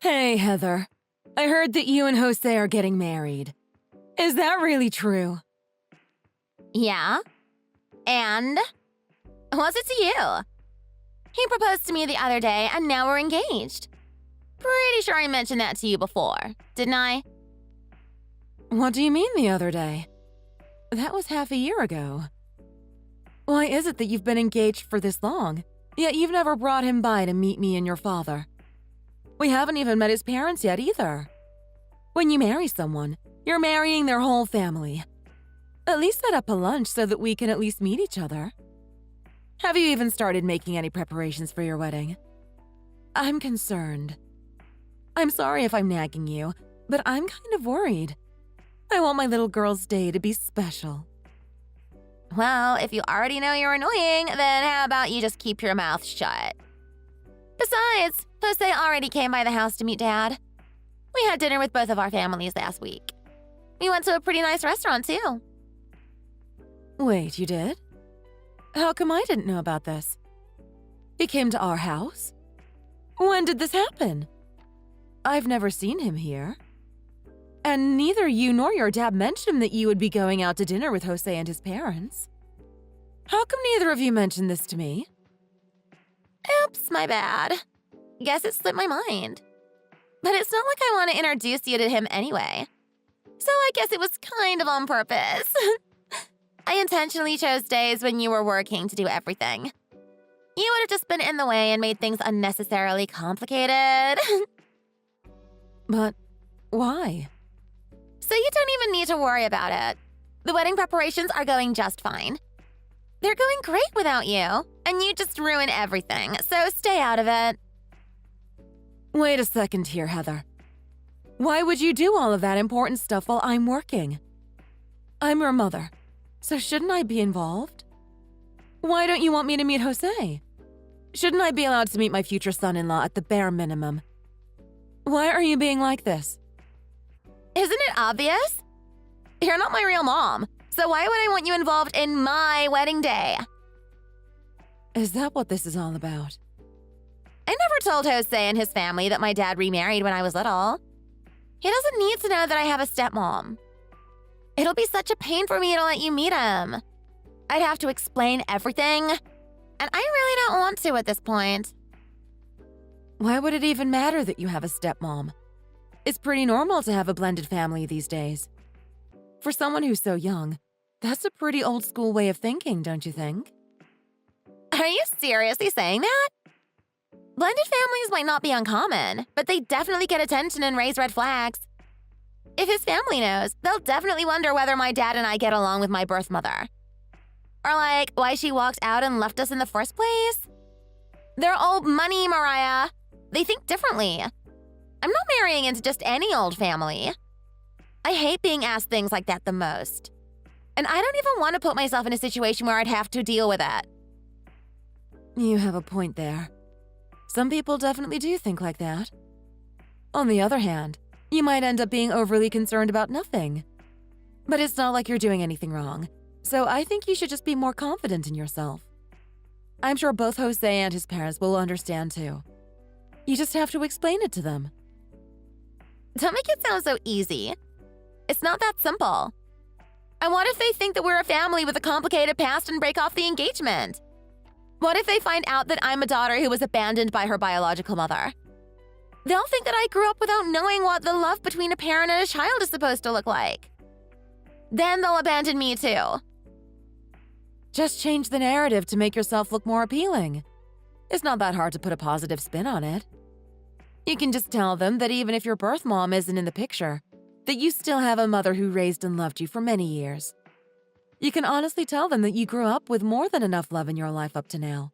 Hey, Heather. I heard that you and Jose are getting married. Is that really true? Yeah? And? What's it to you? He proposed to me the other day and now we're engaged. Pretty sure I mentioned that to you before, didn't I? What do you mean the other day? That was half a year ago. Why is it that you've been engaged for this long, yet you've never brought him by to meet me and your father? We haven't even met his parents yet either. When you marry someone, you're marrying their whole family. At least set up a lunch so that we can at least meet each other. Have you even started making any preparations for your wedding? I'm concerned. I'm sorry if I'm nagging you, but I'm kind of worried. I want my little girl's day to be special. Well, if you already know you're annoying, then how about you just keep your mouth shut? Besides, Jose already came by the house to meet Dad. We had dinner with both of our families last week. We went to a pretty nice restaurant, too. Wait, you did? How come I didn't know about this? He came to our house? When did this happen? I've never seen him here. And neither you nor your dad mentioned that you would be going out to dinner with Jose and his parents. How come neither of you mentioned this to me? Oops, my bad. Guess it slipped my mind. But it's not like I want to introduce you to him anyway. So I guess it was kind of on purpose. I intentionally chose days when you were working to do everything. You would have just been in the way and made things unnecessarily complicated. But why? So you don't even need to worry about it. The wedding preparations are going just fine. They're going great without you, and you just ruin everything, so stay out of it. Wait a second here, Heather. Why would you do all of that important stuff while I'm working? I'm your mother, so shouldn't I be involved? Why don't you want me to meet Jose? Shouldn't I be allowed to meet my future son-in-law at the bare minimum? Why are you being like this? Isn't it obvious? You're not my real mom, so why would I want you involved in my wedding day? Is that what this is all about? I never told Jose and his family that my dad remarried when I was little. He doesn't need to know that I have a stepmom. It'll be such a pain for me to let you meet him. I'd have to explain everything, and I really don't want to at this point. Why would it even matter that you have a stepmom? It's pretty normal to have a blended family these days. For someone who's so young, that's a pretty old-school way of thinking, don't you think? Are you seriously saying that? Blended families might not be uncommon, but they definitely get attention and raise red flags. If his family knows, they'll definitely wonder whether my dad and I get along with my birth mother. Or like, why she walked out and left us in the first place. They're old money, Mariah. They think differently. I'm not marrying into just any old family. I hate being asked things like that the most. And I don't even want to put myself in a situation where I'd have to deal with it. You have a point there. Some people definitely do think like that. On the other hand, you might end up being overly concerned about nothing. But it's not like you're doing anything wrong, so I think you should just be more confident in yourself. I'm sure both Jose and his parents will understand too. You just have to explain it to them. Don't make it sound so easy. It's not that simple. And what if they think that we're a family with a complicated past and break off the engagement? What if they find out that I'm a daughter who was abandoned by her biological mother? They'll think that I grew up without knowing what the love between a parent and a child is supposed to look like. Then they'll abandon me too. Just change the narrative to make yourself look more appealing. It's not that hard to put a positive spin on it. You can just tell them that even if your birth mom isn't in the picture, that you still have a mother who raised and loved you for many years. You can honestly tell them that you grew up with more than enough love in your life up to now.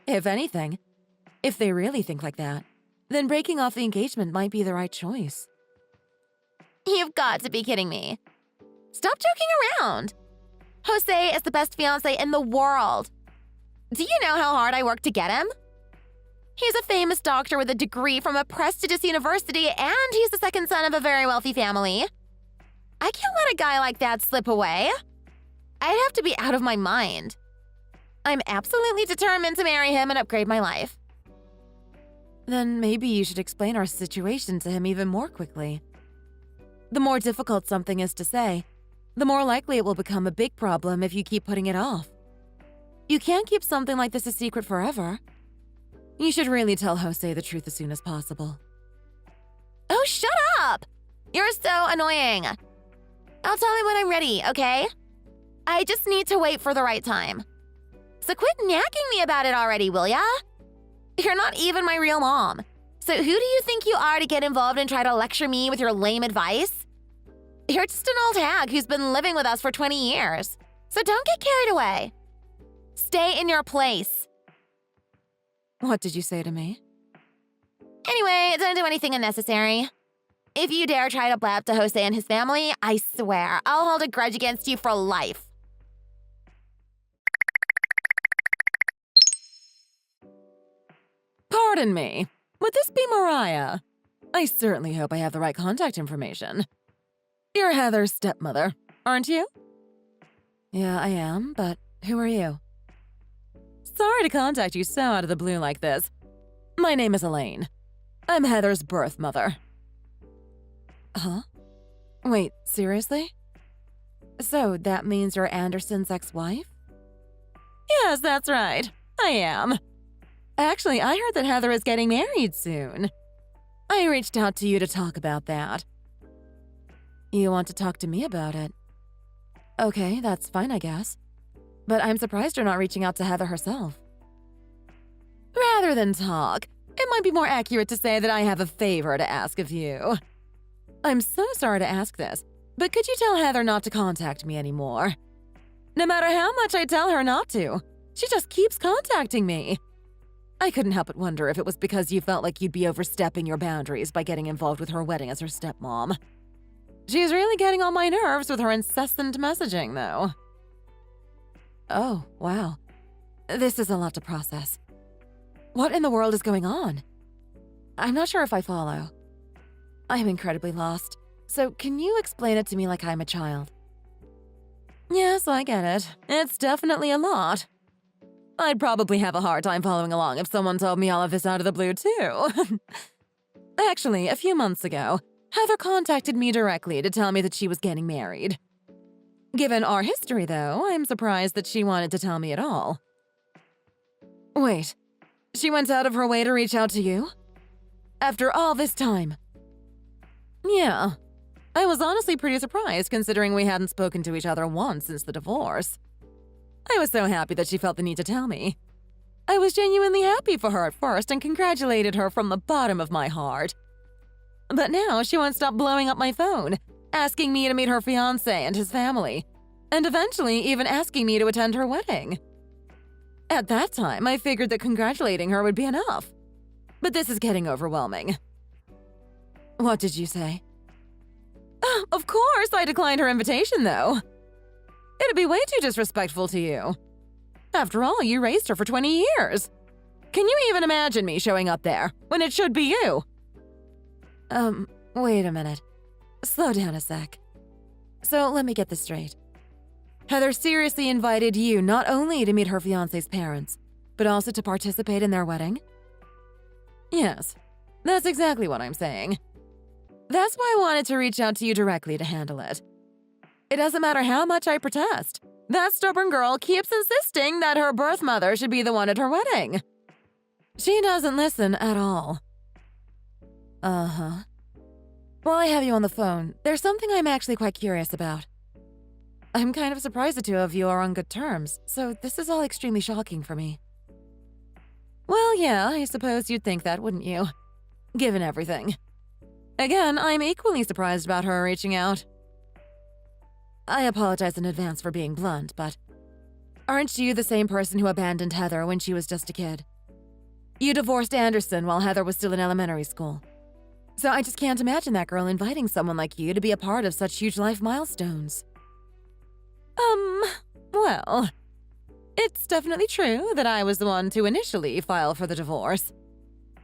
If anything, if they really think like that, then breaking off the engagement might be the right choice. You've got to be kidding me. Stop joking around. Jose is the best fiancé in the world. Do you know how hard I worked to get him? He's a famous doctor with a degree from a prestigious university, and he's the second son of a very wealthy family. I can't let a guy like that slip away. I'd have to be out of my mind. I'm absolutely determined to marry him and upgrade my life. then maybe you should explain our situation to him even more quickly. The more difficult something is to say, the more likely it will become a big problem if you keep putting it off. You can't keep something like this a secret forever. You should really tell Jose the truth as soon as possible. Oh, shut up! You're so annoying. I'll tell him when I'm ready, okay? I just need to wait for the right time. So quit nagging me about it already, will ya? You're not even my real mom. So who do you think you are to get involved and try to lecture me with your lame advice? You're just an old hag who's been living with us for 20 years. So don't get carried away. Stay in your place. What did you say to me? Anyway, don't do anything unnecessary. If you dare try to blab to Jose and his family, I swear I'll hold a grudge against you for life. Pardon me. Would this be Mariah? I certainly hope I have the right contact information. You're Heather's stepmother, aren't you? Yeah, I am, but who are you? Sorry to contact you so out of the blue like this. My name is Elaine. I'm Heather's birth mother. Huh? Wait, seriously? So that means you're Anderson's ex-wife? Yes, that's right. I am. Actually, I heard that Heather is getting married soon. I reached out to you to talk about that. You want to talk to me about it? Okay, that's fine, I guess. But I'm surprised you're not reaching out to Heather herself. Rather than talk, it might be more accurate to say that I have a favor to ask of you. I'm so sorry to ask this, but could you tell Heather not to contact me anymore? No matter how much I tell her not to, she just keeps contacting me. I couldn't help but wonder if it was because you felt like you'd be overstepping your boundaries by getting involved with her wedding as her stepmom. She's really getting on my nerves with her incessant messaging, though. Oh, wow. This is a lot to process. What in the world is going on? I'm not sure if I follow. I'm incredibly lost, so can you explain it to me like I'm a child? Yes, I get it. It's definitely a lot. I'd probably have a hard time following along if someone told me all of this out of the blue, too. Actually, a few months ago, Heather contacted me directly to tell me that she was getting married. Given our history, though, I'm surprised that she wanted to tell me at all. Wait, she went out of her way to reach out to you? After all this time? Yeah, I was honestly pretty surprised considering we hadn't spoken to each other once since the divorce. I was so happy that she felt the need to tell me. I was genuinely happy for her at first and congratulated her from the bottom of my heart. But now she won't stop blowing up my phone, asking me to meet her fiancé and his family, and eventually even asking me to attend her wedding. At that time, I figured that congratulating her would be enough. But this is getting overwhelming. What did you say? Of course, I declined her invitation, though. It'd be way too disrespectful to you. After all, you raised her for 20 years. Can you even imagine me showing up there when it should be you? Wait a minute. Slow down a sec. So let me get this straight. Heather seriously invited you not only to meet her fiancé's parents, but also to participate in their wedding? Yes, that's exactly what I'm saying. That's why I wanted to reach out to you directly to handle it. It doesn't matter how much I protest. That stubborn girl keeps insisting that her birth mother should be the one at her wedding. She doesn't listen at all. Uh-huh. While I have you on the phone, there's something I'm actually quite curious about. I'm kind of surprised the two of you are on good terms, so this is all extremely shocking for me. Well, yeah, I suppose you'd think that, wouldn't you? Given everything. Again, I'm equally surprised about her reaching out. I apologize in advance for being blunt, but aren't you the same person who abandoned Heather when she was just a kid? You divorced Anderson while Heather was still in elementary school. So I just can't imagine that girl inviting someone like you to be a part of such huge life milestones. Well, it's definitely true that I was the one to initially file for the divorce.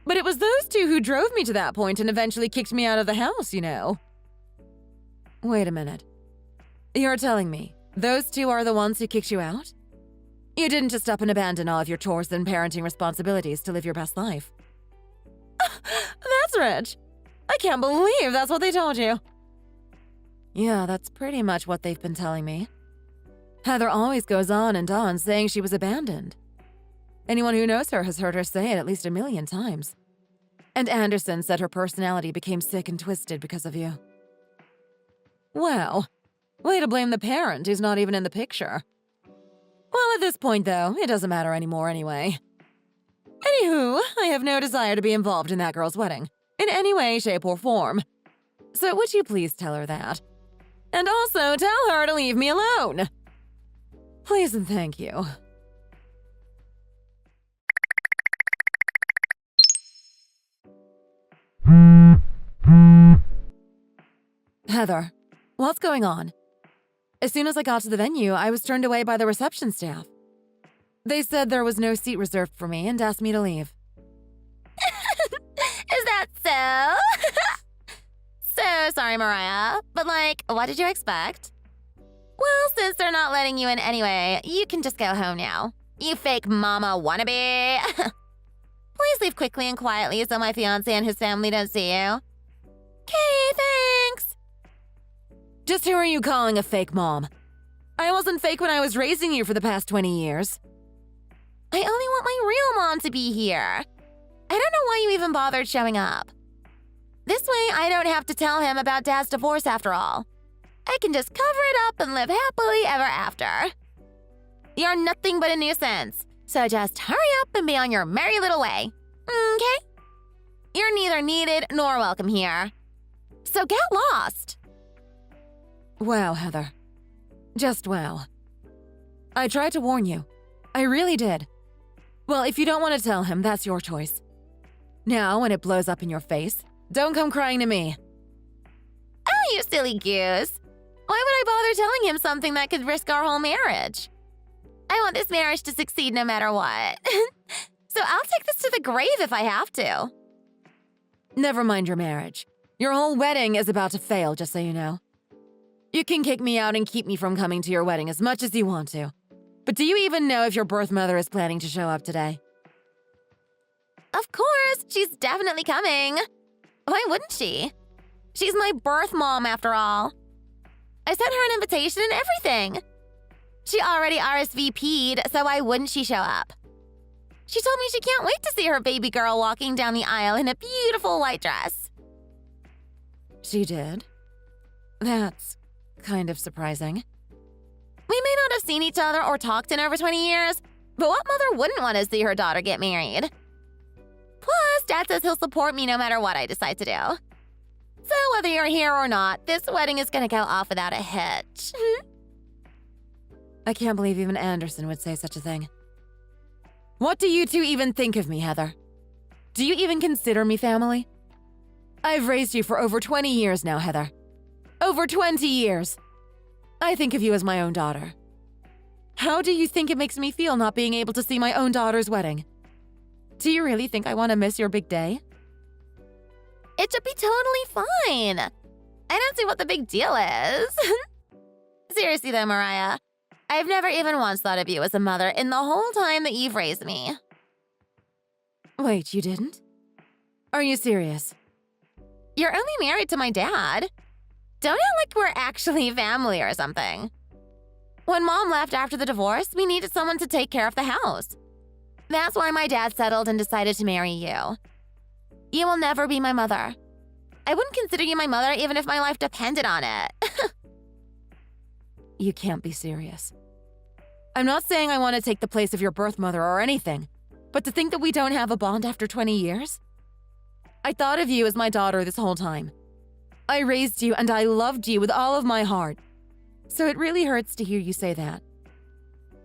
But it was those two who drove me to that point and eventually kicked me out of the house, you know. Wait a minute. You're telling me those two are the ones who kicked you out? You didn't just up and abandon all of your chores and parenting responsibilities to live your best life. That's rich. I can't believe that's what they told you. Yeah, that's pretty much what they've been telling me. Heather always goes on and on saying she was abandoned. Anyone who knows her has heard her say it at least 1,000,000 times. And Anderson said her personality became sick and twisted because of you. Well, way to blame the parent who's not even in the picture. Well, at this point, though, it doesn't matter anymore anyway. Anywho, I have no desire to be involved in that girl's wedding, in any way, shape, or form. So would you please tell her that? And also tell her to leave me alone. Please and thank you. Heather, what's going on? As soon as I got to the venue, I was turned away by the reception staff. They said there was no seat reserved for me and asked me to leave. Is that so? So sorry, Mariah. But what did you expect? Well, since they're not letting you in anyway, you can just go home now. You fake mama wannabe. Please leave quickly and quietly so my fiancé and his family don't see you. Okay, thanks. Just who are you calling a fake mom? I wasn't fake when I was raising you for the past 20 years. I only want my real mom to be here. I don't know why you even bothered showing up. This way, I don't have to tell him about Dad's divorce after all. I can just cover it up and live happily ever after. You're nothing but a nuisance, so just hurry up and be on your merry little way. Okay? You're neither needed nor welcome here. So get lost. Wow, Heather. Just wow. I tried to warn you. I really did. Well, if you don't want to tell him, that's your choice. Now, when it blows up in your face, don't come crying to me. Oh, you silly goose. Why would I bother telling him something that could risk our whole marriage? I want this marriage to succeed no matter what. So I'll take this to the grave if I have to. Never mind your marriage. Your whole wedding is about to fail, just so you know. You can kick me out and keep me from coming to your wedding as much as you want to. But do you even know if your birth mother is planning to show up today? Of course, she's definitely coming. Why wouldn't she? She's my birth mom, after all. I sent her an invitation and everything. She already RSVP'd, so why wouldn't she show up? She told me she can't wait to see her baby girl walking down the aisle in a beautiful white dress. She did? That's kind of surprising. We may not have seen each other or talked in over 20 years, but what mother wouldn't want to see her daughter get married? Plus, Dad says he'll support me no matter what I decide to do. So whether you're here or not, this wedding is gonna go off without a hitch. I can't believe even Anderson would say such a thing. What do you two even think of me, Heather? Do you even consider me family? I've raised you for over 20 years now, Heather. Over 20 years! I think of you as my own daughter. How do you think it makes me feel not being able to see my own daughter's wedding? Do you really think I want to miss your big day? It should be totally fine. I don't see what the big deal is. Seriously though, Mariah, I've never even once thought of you as a mother in the whole time that you've raised me. Wait, you didn't? Are you serious? You're only married to my dad. Don't act like we're actually family or something. When Mom left after the divorce, we needed someone to take care of the house. That's why my dad settled and decided to marry you. You will never be my mother. I wouldn't consider you my mother even if my life depended on it. You can't be serious. I'm not saying I want to take the place of your birth mother or anything, but to think that we don't have a bond after 20 years? I thought of you as my daughter this whole time. I raised you and I loved you with all of my heart. So it really hurts to hear you say that.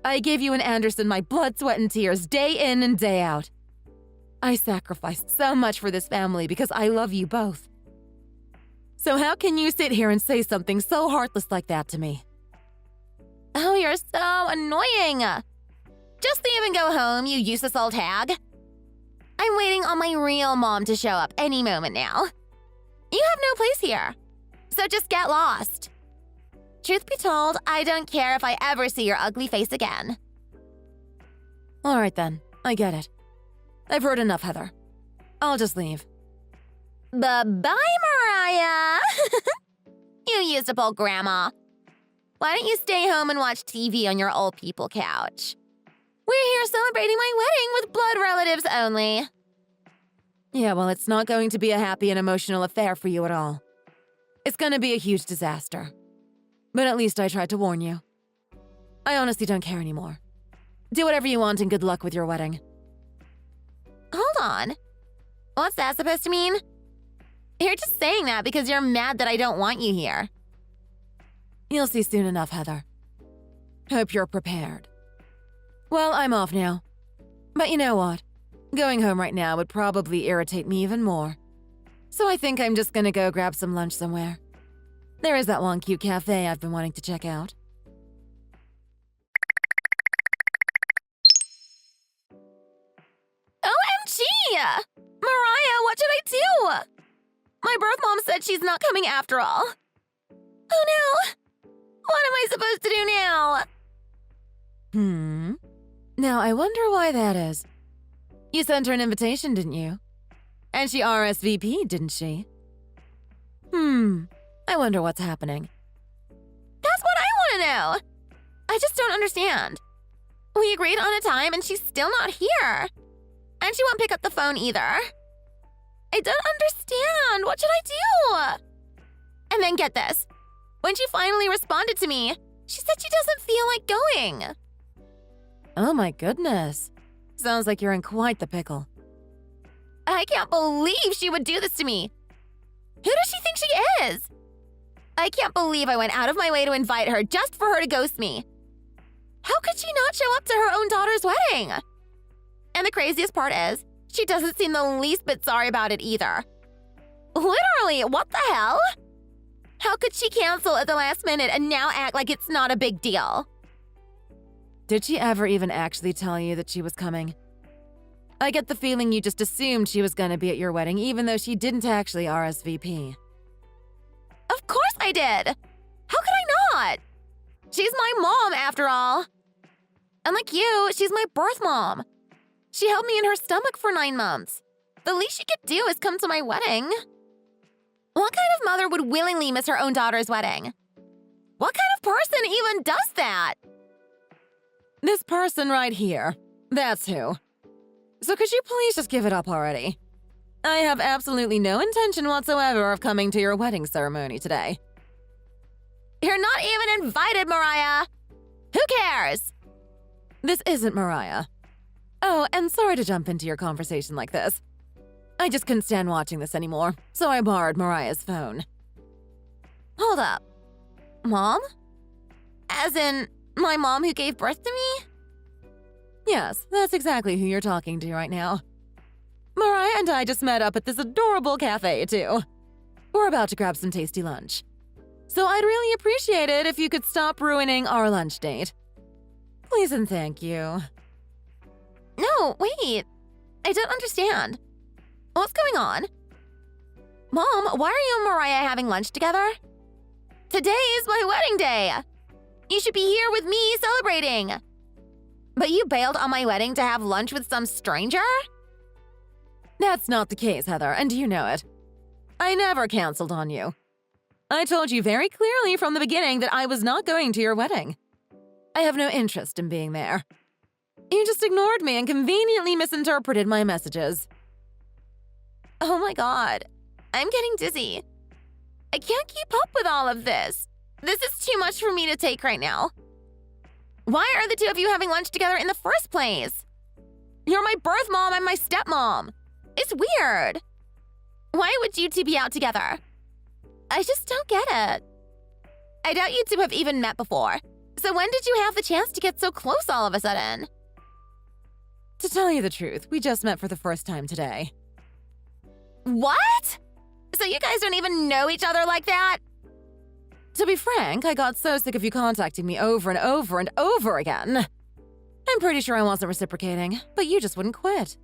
I gave you and Anderson my blood, sweat, and tears day in and day out. I sacrificed so much for this family because I love you both. So how can you sit here and say something so heartless like that to me? Oh, you're so annoying. Just leave and go home, you useless old hag. I'm waiting on my real mom to show up any moment now. You have no place here, so just get lost. Truth be told, I don't care if I ever see your ugly face again. All right then, I get it. I've heard enough, Heather. I'll just leave. Bye-bye, Mariah! You usable grandma. Why don't you stay home and watch TV on your old people couch? We're here celebrating my wedding with blood relatives only. Yeah, well, it's not going to be a happy and emotional affair for you at all. It's gonna be a huge disaster. But at least I tried to warn you. I honestly don't care anymore. Do whatever you want and good luck with your wedding. Hold on. What's that supposed to mean? You're just saying that because you're mad that I don't want you here. You'll see soon enough, Heather. Hope you're prepared. Well, I'm off now. But you know what? Going home right now would probably irritate me even more. So I think I'm just gonna go grab some lunch somewhere. There is that one cute cafe I've been wanting to check out. OMG! Mariah, what should I do? My birth mom said she's not coming after all. Oh no! What am I supposed to do now? Now I wonder why that is. You sent her an invitation, didn't you? And she RSVP'd, didn't she? I wonder what's happening. That's what I want to know. I just don't understand. We agreed on a time and she's still not here. And she won't pick up the phone either. I don't understand. What should I do? And then get this. When she finally responded to me, she said she doesn't feel like going. Oh my goodness. Sounds like you're in quite the pickle. I can't believe she would do this to me. Who does she think she is? I can't believe I went out of my way to invite her just for her to ghost me. How could she not show up to her own daughter's wedding? And the craziest part is, she doesn't seem the least bit sorry about it either. Literally, what the hell? How could she cancel at the last minute and now act like it's not a big deal? Did she ever even actually tell you that she was coming? I get the feeling you just assumed she was gonna be at your wedding even though she didn't actually RSVP. Of course I did! How could I not? She's my mom, after all. Unlike you, she's my birth mom. She held me in her stomach for 9 months. The least she could do is come to my wedding. What kind of mother would willingly miss her own daughter's wedding? What kind of person even does that? This person right here. That's who. So could you please just give it up already? I have absolutely no intention whatsoever of coming to your wedding ceremony today. You're not even invited, Mariah! Who cares? This isn't Mariah. Oh, and sorry to jump into your conversation like this. I just couldn't stand watching this anymore, so I borrowed Mariah's phone. Hold up. Mom? As in, my mom who gave birth to me? Yes, that's exactly who you're talking to right now. Mariah and I just met up at this adorable cafe, too. We're about to grab some tasty lunch. So I'd really appreciate it if you could stop ruining our lunch date. Please and thank you. No, wait. I don't understand. What's going on? Mom, why are you and Mariah having lunch together? Today is my wedding day. You should be here with me celebrating. But you bailed on my wedding to have lunch with some stranger? That's not the case, Heather, and you know it. I never canceled on you. I told you very clearly from the beginning that I was not going to your wedding. I have no interest in being there. You just ignored me and conveniently misinterpreted my messages. Oh my god. I'm getting dizzy. I can't keep up with all of this. This is too much for me to take right now. Why are the two of you having lunch together in the first place? You're my birth mom and my stepmom. It's weird. Why would you two be out together? I just don't get it. I doubt you two have even met before. So when did you have the chance to get so close all of a sudden? To tell you the truth, we just met for the first time today. What? So you guys don't even know each other like that? To be frank, I got so sick of you contacting me over and over and over again. I'm pretty sure I wasn't reciprocating, but you just wouldn't quit.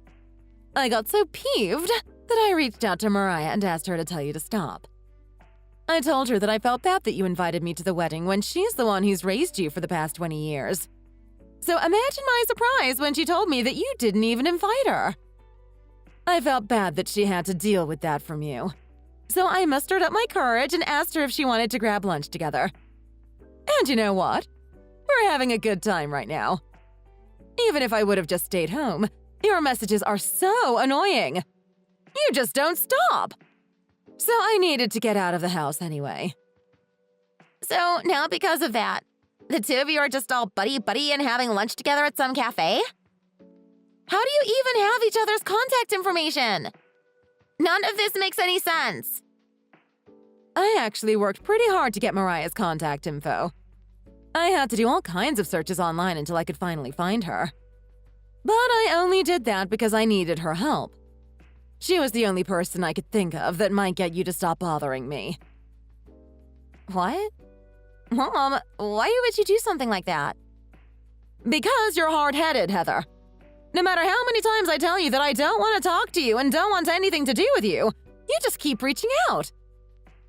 I got so peeved that I reached out to Mariah and asked her to tell you to stop. I told her that I felt bad that you invited me to the wedding when she's the one who's raised you for the past 20 years. So imagine my surprise when she told me that you didn't even invite her. I felt bad that she had to deal with that from you. So I mustered up my courage and asked her if she wanted to grab lunch together. And you know what? We're having a good time right now. Even if I would have just stayed home, your messages are so annoying. You just don't stop. So I needed to get out of the house anyway. So now because of that, the two of you are just all buddy-buddy and having lunch together at some cafe? How do you even have each other's contact information? None of this makes any sense. I actually worked pretty hard to get Mariah's contact info. I had to do all kinds of searches online until I could finally find her. But I only did that because I needed her help. She was the only person I could think of that might get you to stop bothering me. What? Mom, why would you do something like that? Because you're hard-headed, Heather. No matter how many times I tell you that I don't want to talk to you and don't want anything to do with you, you just keep reaching out.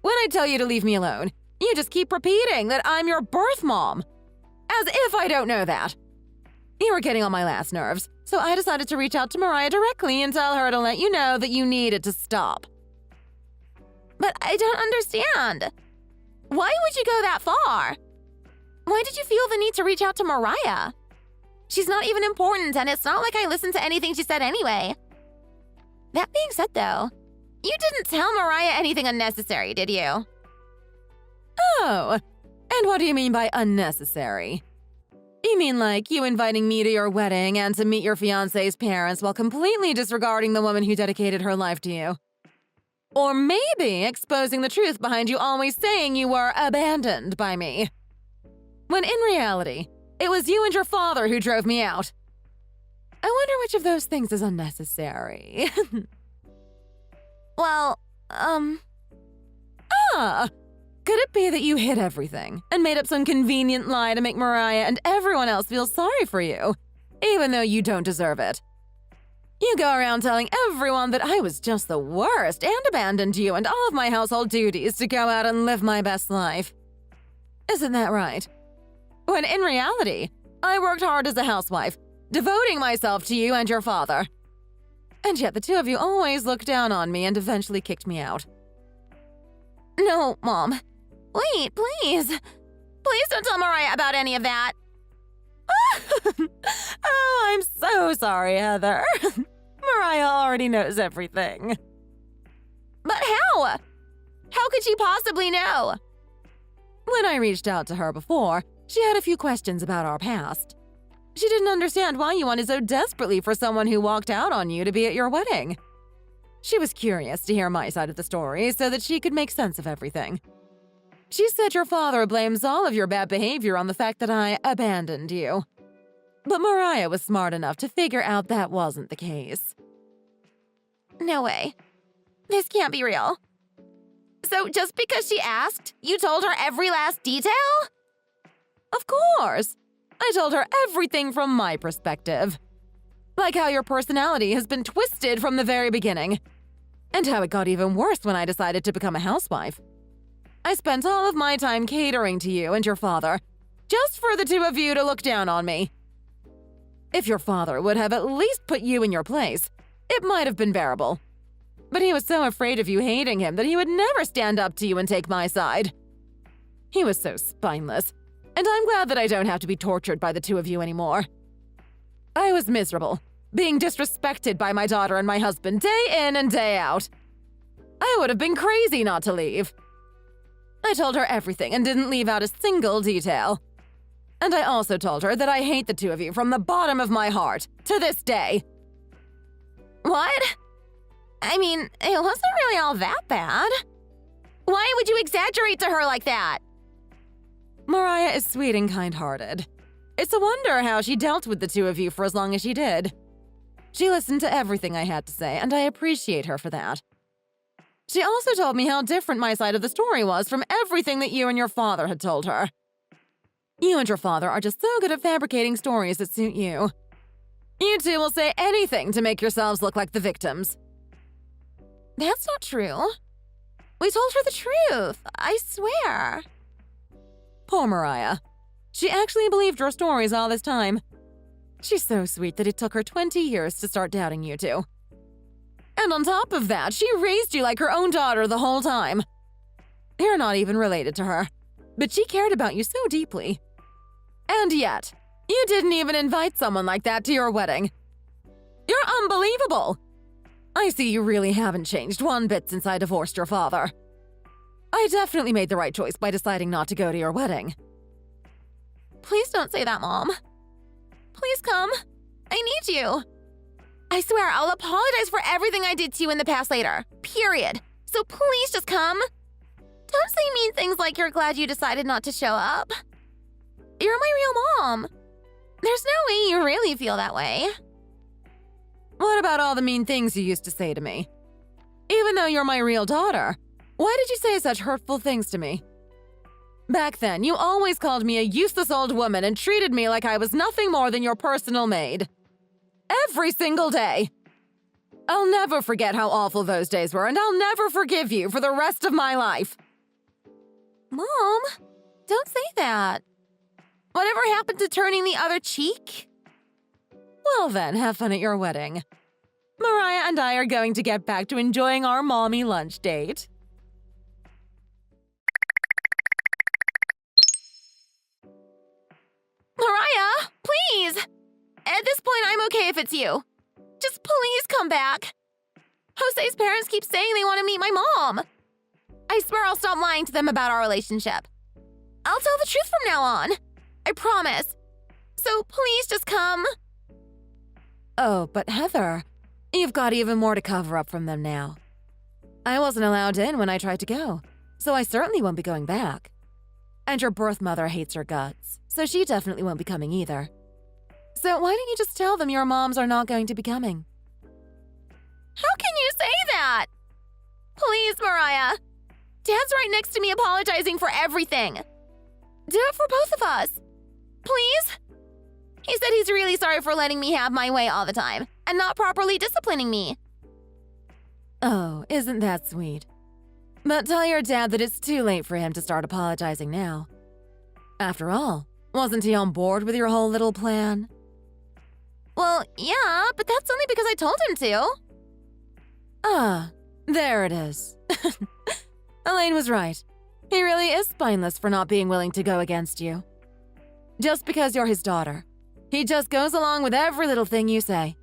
When I tell you to leave me alone, you just keep repeating that I'm your birth mom. As if I don't know that. You were getting on my last nerves, so I decided to reach out to Mariah directly and tell her to let you know that you needed to stop. But I don't understand. Why would you go that far? Why did you feel the need to reach out to Mariah? She's not even important, and it's not like I listened to anything she said anyway. That being said, though, you didn't tell Mariah anything unnecessary, did you? Oh, and what do you mean by unnecessary? You mean like you inviting me to your wedding and to meet your fiancé's parents while completely disregarding the woman who dedicated her life to you? Or maybe exposing the truth behind you always saying you were abandoned by me. When in reality, it was you and your father who drove me out. I wonder which of those things is unnecessary. Well, Could it be that you hid everything and made up some convenient lie to make Mariah and everyone else feel sorry for you, even though you don't deserve it? You go around telling everyone that I was just the worst and abandoned you and all of my household duties to go out and live my best life. Isn't that right? When in reality, I worked hard as a housewife, devoting myself to you and your father. And yet the two of you always looked down on me and eventually kicked me out. No, Mom. Wait, please. Please don't tell Mariah about any of that. Oh, I'm so sorry, Heather. Mariah already knows everything. But how? How could she possibly know? When I reached out to her before, she had a few questions about our past. She didn't understand why you wanted so desperately for someone who walked out on you to be at your wedding. She was curious to hear my side of the story so that she could make sense of everything. She said your father blames all of your bad behavior on the fact that I abandoned you. But Mariah was smart enough to figure out that wasn't the case. No way. This can't be real. So just because she asked, you told her every last detail? Of course. I told her everything from my perspective. Like how your personality has been twisted from the very beginning. And how it got even worse when I decided to become a housewife. I spent all of my time catering to you and your father, just for the two of you to look down on me. If your father would have at least put you in your place, it might have been bearable. But he was so afraid of you hating him that he would never stand up to you and take my side. He was so spineless, and I'm glad that I don't have to be tortured by the two of you anymore. I was miserable, being disrespected by my daughter and my husband day in and day out. I would have been crazy not to leave. I told her everything and didn't leave out a single detail. And I also told her that I hate the two of you from the bottom of my heart, to this day. What? I mean, it wasn't really all that bad. Why would you exaggerate to her like that? Mariah is sweet and kind-hearted. It's a wonder how she dealt with the two of you for as long as she did. She listened to everything I had to say, and I appreciate her for that. She also told me how different my side of the story was from everything that you and your father had told her. You and your father are just so good at fabricating stories that suit you. You two will say anything to make yourselves look like the victims. That's not true. We told her the truth, I swear. Poor Mariah. She actually believed your stories all this time. She's so sweet that it took her 20 years to start doubting you two. And on top of that, she raised you like her own daughter the whole time. You're not even related to her, but she cared about you so deeply. And yet, you didn't even invite someone like that to your wedding. You're unbelievable. I see you really haven't changed one bit since I divorced your father. I definitely made the right choice by deciding not to go to your wedding. Please don't say that, Mom. Please come. I need you. I swear I'll apologize for everything I did to you in the past later. Period. So please just come. Don't say mean things like you're glad you decided not to show up. You're my real mom. There's no way you really feel that way. What about all the mean things you used to say to me? Even though you're my real daughter, why did you say such hurtful things to me? Back then, you always called me a useless old woman and treated me like I was nothing more than your personal maid. Every single day. I'll never forget how awful those days were, and I'll never forgive you for the rest of my life. Mom, don't say that. Whatever happened to turning the other cheek? Well then, have fun at your wedding. Mariah and I are going to get back to enjoying our mommy lunch date. Mariah, please! At this point, I'm okay if it's you. Just please come back. Jose's parents keep saying they want to meet my mom. I swear I'll stop lying to them about our relationship. I'll tell the truth from now on. I promise. So please just come. Oh, but Heather, you've got even more to cover up from them now. I wasn't allowed in when I tried to go, so I certainly won't be going back. And your birth mother hates her guts, so she definitely won't be coming either. So why don't you just tell them your moms are not going to be coming? How can you say that? Please, Mariah. Dad's right next to me apologizing for everything. Do it for both of us. Please? He said he's really sorry for letting me have my way all the time and not properly disciplining me. Oh, isn't that sweet? But tell your dad that it's too late for him to start apologizing now. After all, wasn't he on board with your whole little plan? Well, yeah, but that's only because I told him to. Ah, there it is. Elaine was right. He really is spineless for not being willing to go against you. Just because you're his daughter, he just goes along with every little thing you say.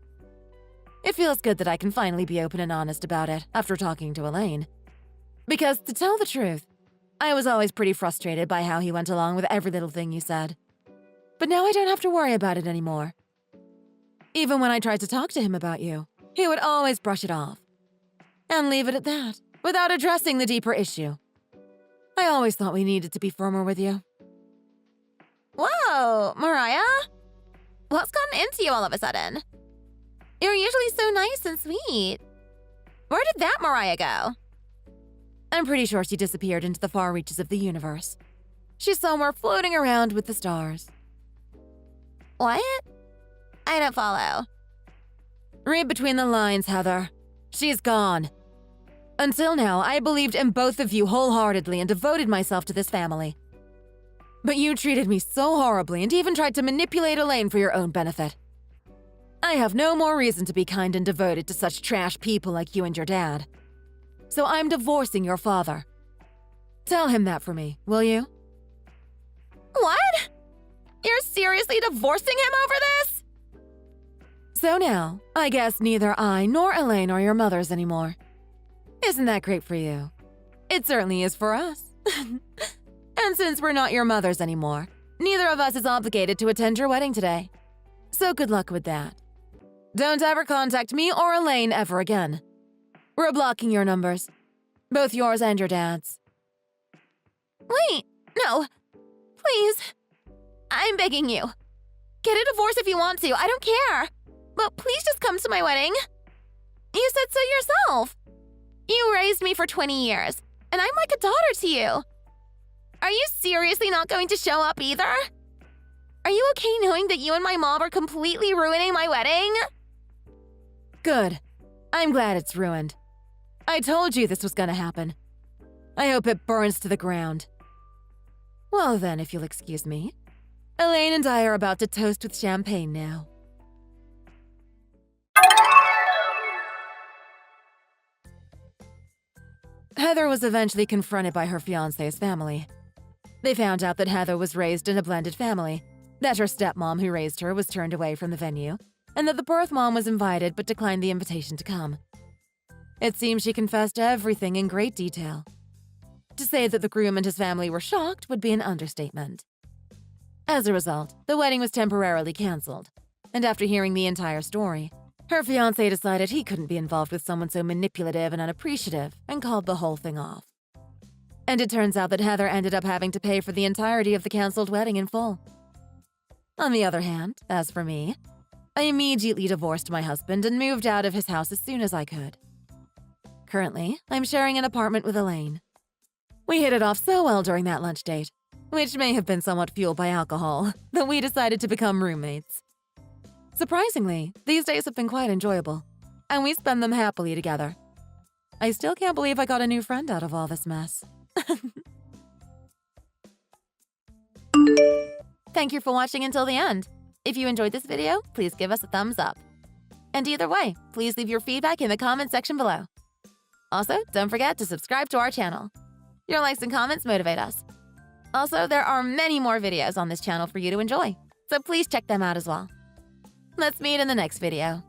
It feels good that I can finally be open and honest about it after talking to Elaine. Because, to tell the truth, I was always pretty frustrated by how he went along with every little thing you said. But now I don't have to worry about it anymore. Even when I tried to talk to him about you, he would always brush it off. And leave it at that, without addressing the deeper issue. I always thought we needed to be firmer with you. Whoa, Mariah? What's gotten into you all of a sudden? You're usually so nice and sweet. Where did that Mariah go? I'm pretty sure she disappeared into the far reaches of the universe. She's somewhere floating around with the stars. What? I don't follow. Read between the lines, Heather. She's gone. Until now, I believed in both of you wholeheartedly and devoted myself to this family. But you treated me so horribly and even tried to manipulate Elaine for your own benefit. I have no more reason to be kind and devoted to such trash people like you and your dad. So I'm divorcing your father. Tell him that for me, will you? What? You're seriously divorcing him over this? So now, I guess neither I nor Elaine are your mothers anymore. Isn't that great for you? It certainly is for us. And since we're not your mothers anymore, neither of us is obligated to attend your wedding today. So good luck with that. Don't ever contact me or Elaine ever again. We're blocking your numbers. Both yours and your dad's. Wait, no. Please. I'm begging you. Get a divorce if you want to, I don't care. But please just come to my wedding. You said so yourself. You raised me for 20 years, and I'm like a daughter to you. Are you seriously not going to show up either? Are you okay knowing that you and my mom are completely ruining my wedding? Good. I'm glad it's ruined. I told you this was gonna happen. I hope it burns to the ground. Well then, if you'll excuse me. Elaine and I are about to toast with champagne now. Heather was eventually confronted by her fiancé's family. They found out that Heather was raised in a blended family, that her stepmom who raised her was turned away from the venue, and that the birth mom was invited but declined the invitation to come. It seems she confessed everything in great detail. To say that the groom and his family were shocked would be an understatement. As a result, the wedding was temporarily cancelled, and after hearing the entire story, her fiancé decided he couldn't be involved with someone so manipulative and unappreciative and called the whole thing off. And it turns out that Heather ended up having to pay for the entirety of the cancelled wedding in full. On the other hand, as for me, I immediately divorced my husband and moved out of his house as soon as I could. Currently, I'm sharing an apartment with Elaine. We hit it off so well during that lunch date, which may have been somewhat fueled by alcohol, that we decided to become roommates. Surprisingly, these days have been quite enjoyable, and we spend them happily together. I still can't believe I got a new friend out of all this mess. Thank you for watching until the end. If you enjoyed this video, please give us a thumbs up. And either way, please leave your feedback in the comment section below. Also, don't forget to subscribe to our channel. Your likes and comments motivate us. Also, there are many more videos on this channel for you to enjoy, so please check them out as well. Let's meet in the next video.